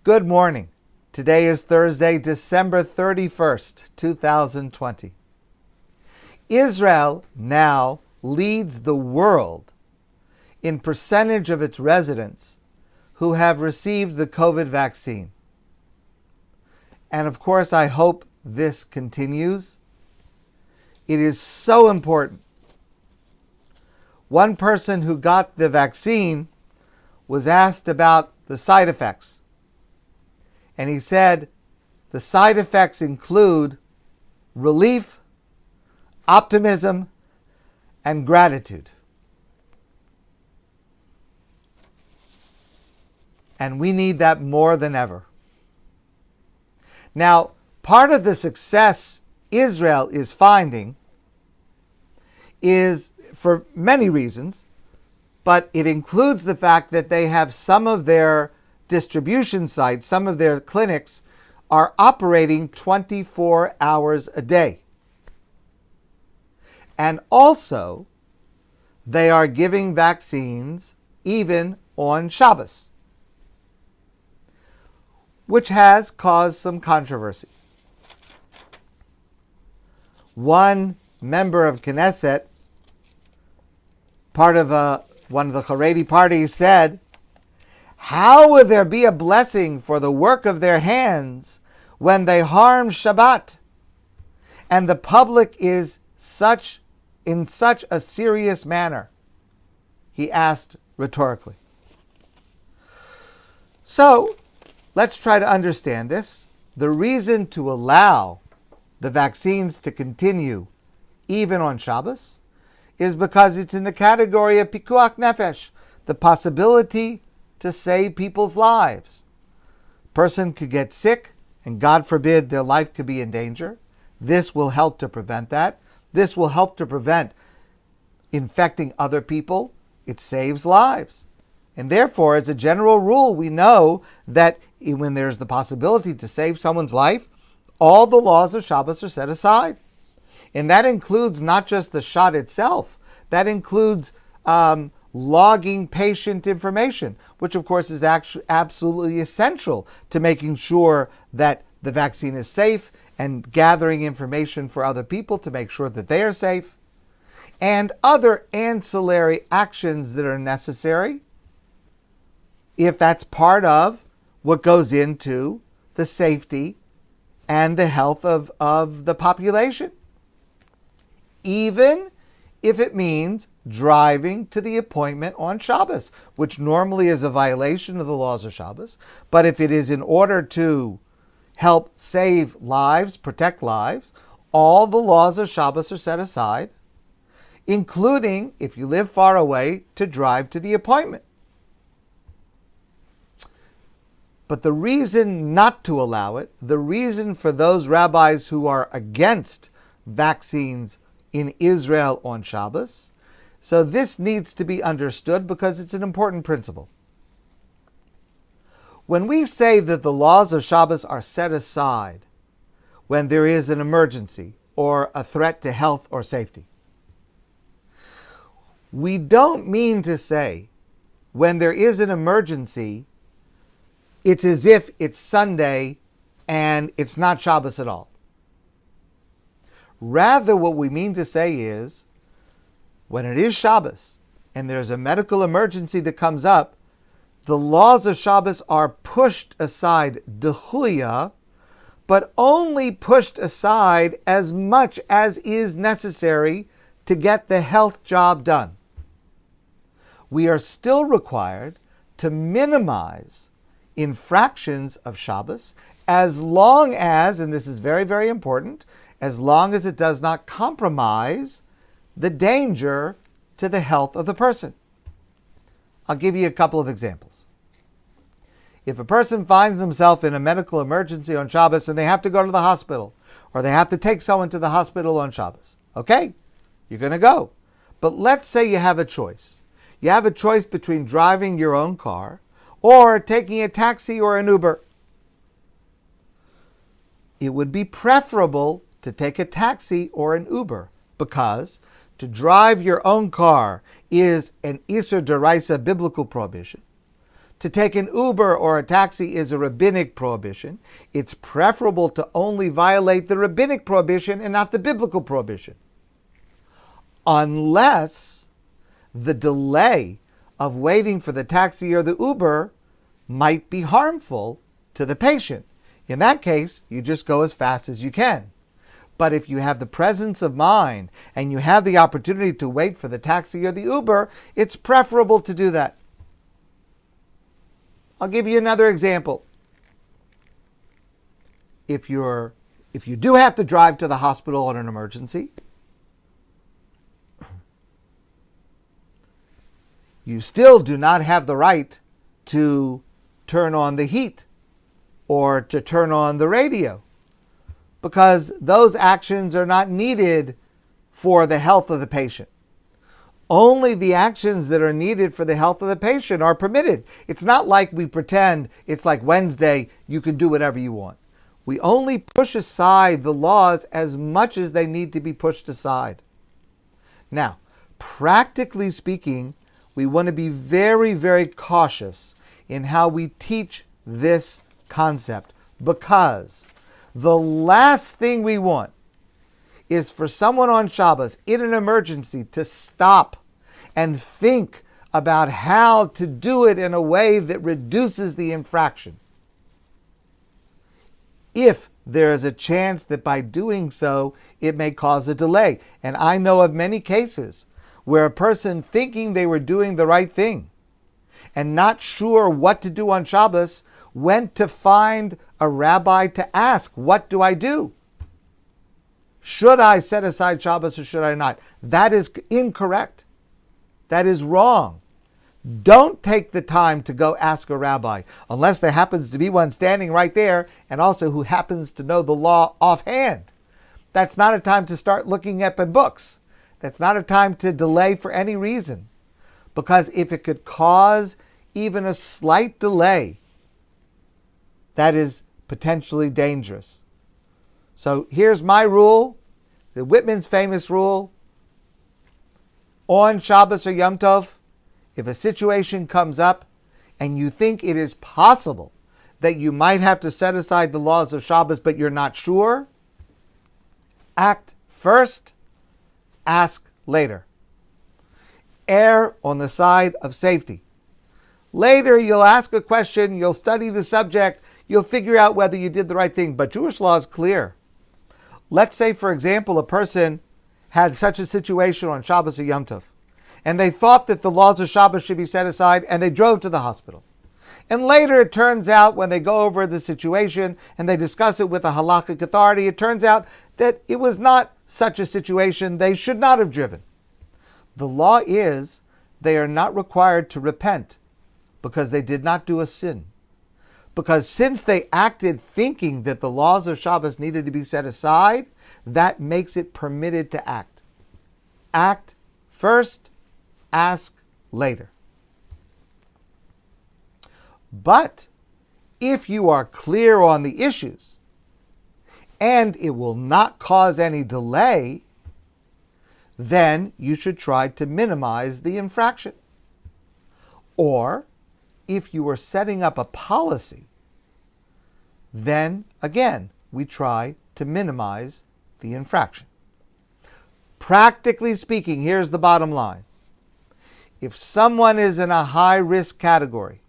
Good morning. Today is Thursday, December 31st, 2020. Israel now leads the world in percentage of its residents who have received the COVID vaccine. And of course, I hope this continues. It is so important. One person who got the vaccine was asked about the side effects. And he said the side effects include relief, optimism, and gratitude. And we need that more than ever. Now, part of the success Israel is finding is for many reasons, but it includes the fact that they have some of their distribution sites, some of their clinics are operating 24 hours a day. And also, they are giving vaccines even on Shabbat, which has caused some controversy. One member of Knesset, part of one of the Haredi parties, said, "How would there be a blessing for the work of their hands when they harm Shabbat? And the public is in such a serious manner?" He asked rhetorically. So, let's try to understand this. The reason to allow the vaccines to continue even on Shabbos is because it's in the category of pikuach nefesh, the possibility to save people's lives. A person could get sick, and God forbid their life could be in danger. This will help to prevent that. This will help to prevent infecting other people. It saves lives. And therefore, as a general rule, we know that when there's the possibility to save someone's life, all the laws of Shabbos are set aside. And that includes not just the shot itself, that includes logging patient information, which of course is absolutely essential to making sure that the vaccine is safe and gathering information for other people to make sure that they are safe, and other ancillary actions that are necessary if that's part of what goes into the safety and the health of the population. Even if it means driving to the appointment on Shabbos, which normally is a violation of the laws of Shabbos, but if it is in order to help save lives, protect lives, all the laws of Shabbos are set aside, including, if you live far away, to drive to the appointment. But the reason not to allow it, the reason for those rabbis who are against vaccines in Israel on Shabbos, so this needs to be understood because it's an important principle. When we say that the laws of Shabbos are set aside when there is an emergency or a threat to health or safety, we don't mean to say when there is an emergency, it's as if it's Sunday and it's not Shabbos at all. Rather, what we mean to say is, when it is Shabbos and there's a medical emergency that comes up, the laws of Shabbos are pushed aside, dechuya, but only pushed aside as much as is necessary to get the health job done. We are still required to minimize infractions of Shabbos as long as, and this is very, very important, as long as it does not compromise the danger to the health of the person. I'll give you a couple of examples. If a person finds himself in a medical emergency on Shabbos and they have to go to the hospital, or they have to take someone to the hospital on Shabbos, okay, you're going to go. But let's say you have a choice. You have a choice between driving your own car or taking a taxi or an Uber. It would be preferable to take a taxi or an Uber because to drive your own car is an Isur D'Oraisa biblical prohibition. to take an Uber or a taxi is a rabbinic prohibition, it's preferable to only violate the rabbinic prohibition and not the biblical prohibition. Unless the delay of waiting for the taxi or the Uber might be harmful to the patient. In that case, you just go as fast as you can. But if you have the presence of mind and you have the opportunity to wait for the taxi or the Uber, it's preferable to do that. I'll give you another example. If you do have to drive to the hospital on an emergency, you still do not have the right to turn on the heat or to turn on the radio, because those actions are not needed for the health of the patient. Only the actions that are needed for the health of the patient are permitted. It's not like we pretend it's like Wednesday, you can do whatever you want. We only push aside the laws as much as they need to be pushed aside. Now, practically speaking, we want to be very, very cautious in how we teach this concept, because the last thing we want is for someone on Shabbos in an emergency to stop and think about how to do it in a way that reduces the infraction, if there is a chance that by doing so it may cause a delay. And I know of many cases where a person thinking they were doing the right thing and not sure what to do on Shabbos went to find a rabbi to ask, what do I do? Should I set aside Shabbos or should I not? That is incorrect. That is wrong. Don't take the time to go ask a rabbi, unless there happens to be one standing right there and also who happens to know the law offhand. That's not a time to start looking up in books. That's not a time to delay for any reason. Because if it could cause even a slight delay, that is potentially dangerous. So here's my rule, the Whitman's famous rule. On Shabbos or Yom Tov, if a situation comes up and you think it is possible that you might have to set aside the laws of Shabbos but you're not sure, act first, ask later. Err on the side of safety. Later you'll ask a question, you'll study the subject, you'll figure out whether you did the right thing. But Jewish law is clear. Let's say, for example, a person had such a situation on Shabbos or Yom Tov, and they thought that the laws of Shabbos should be set aside, and they drove to the hospital. And later it turns out, when they go over the situation and they discuss it with a halakhic authority, it turns out that it was not such a situation. They should not have driven. The law is they are not required to repent because they did not do a sin. Because since they acted thinking that the laws of Shabbos needed to be set aside, that makes it permitted to act. Act first, ask later. But if you are clear on the issues and it will not cause any delay, then you should try to minimize the infraction. Or if you are setting up a policy, then again, we try to minimize the infraction. Practically speaking, here's the bottom line. If someone is in a high-risk category,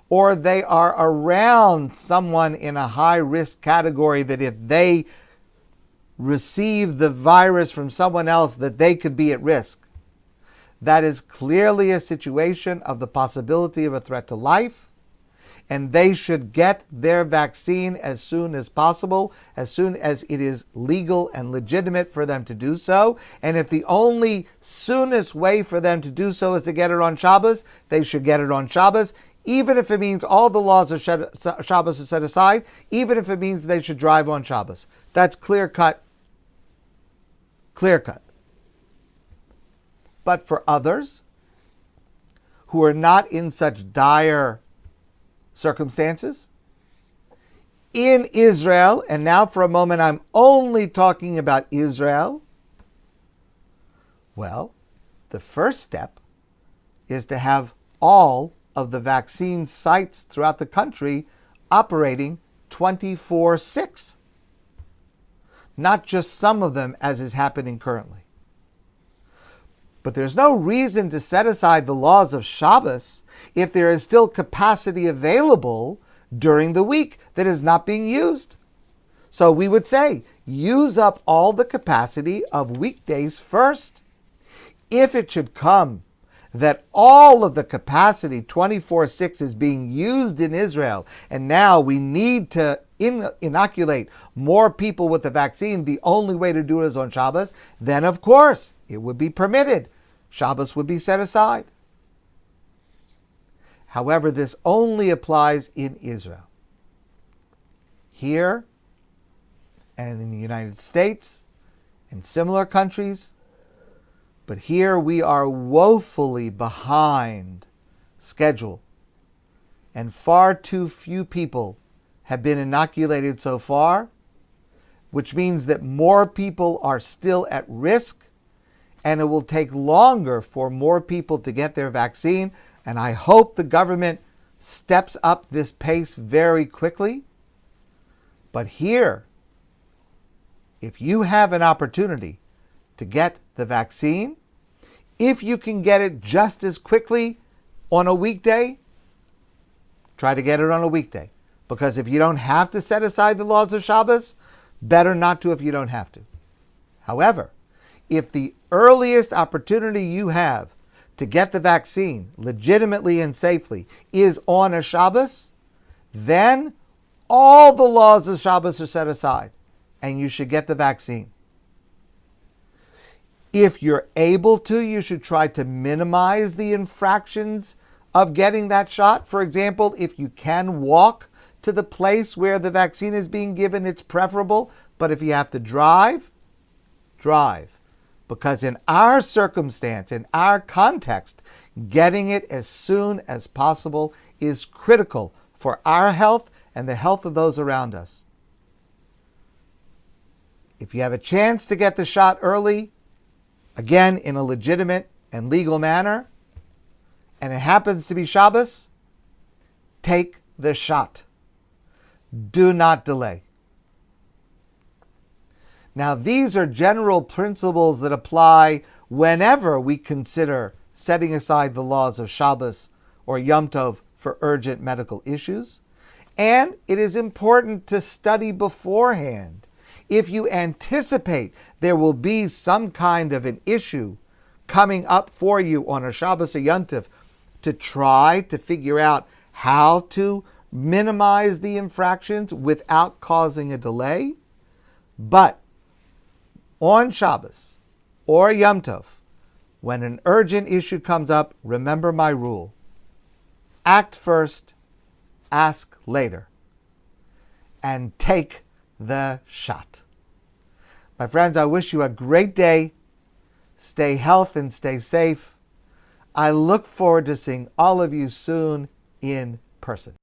or they are around someone in a high-risk category that if they receive the virus from someone else, that they could be at risk, that is clearly a situation of the possibility of a threat to life, and they should get their vaccine as soon as possible, as soon as it is legal and legitimate for them to do so. And if the only soonest way for them to do so is to get it on Shabbos, they should get it on Shabbos, even if it means all the laws of Shabbos are set aside, even if it means they should drive on Shabbos. That's clear cut. Clear cut. But for others who are not in such dire circumstances, in Israel, and now for a moment I'm only talking about Israel, well, the first step is to have all of the vaccine sites throughout the country operating 24/6. Not just some of them, as is happening currently. But there's no reason to set aside the laws of Shabbos if there is still capacity available during the week that is not being used. So we would say, use up all the capacity of weekdays first. If it should come that all of the capacity 24/6 is being used in Israel, and now we need to inoculate more people with the vaccine, the only way to do it is on Shabbos, then of course it would be permitted. Shabbos would be set aside. However, this only applies in Israel. Here and in the United States and similar countries, but here we are woefully behind schedule, and far too few people have been inoculated so far, which means that more people are still at risk, and it will take longer for more people to get their vaccine. And I hope the government steps up this pace very quickly. But here, if you have an opportunity to get the vaccine, if you can get it just as quickly on a weekday, try to get it on a weekday. Because if you don't have to set aside the laws of Shabbos, better not to if you don't have to. However, if the earliest opportunity you have to get the vaccine legitimately and safely is on a Shabbos, then all the laws of Shabbos are set aside and you should get the vaccine. If you're able to, you should try to minimize the infractions of getting that shot. For example, if you can walk to the place where the vaccine is being given, it's preferable. But if you have to drive, drive. Because in our circumstance, in our context, getting it as soon as possible is critical for our health and the health of those around us. If you have a chance to get the shot early, again, in a legitimate and legal manner, and it happens to be Shabbos, take the shot. Do not delay. Now, these are general principles that apply whenever we consider setting aside the laws of Shabbos or Yom Tov for urgent medical issues. And it is important to study beforehand. If you anticipate there will be some kind of an issue coming up for you on a Shabbos or Yom Tov, to try to figure out how to minimize the infractions without causing a delay. But on Shabbos or Yom Tov, when an urgent issue comes up, remember my rule. Act first, ask later, and take the shot. My friends, I wish you a great day. Stay healthy and stay safe. I look forward to seeing all of you soon in person.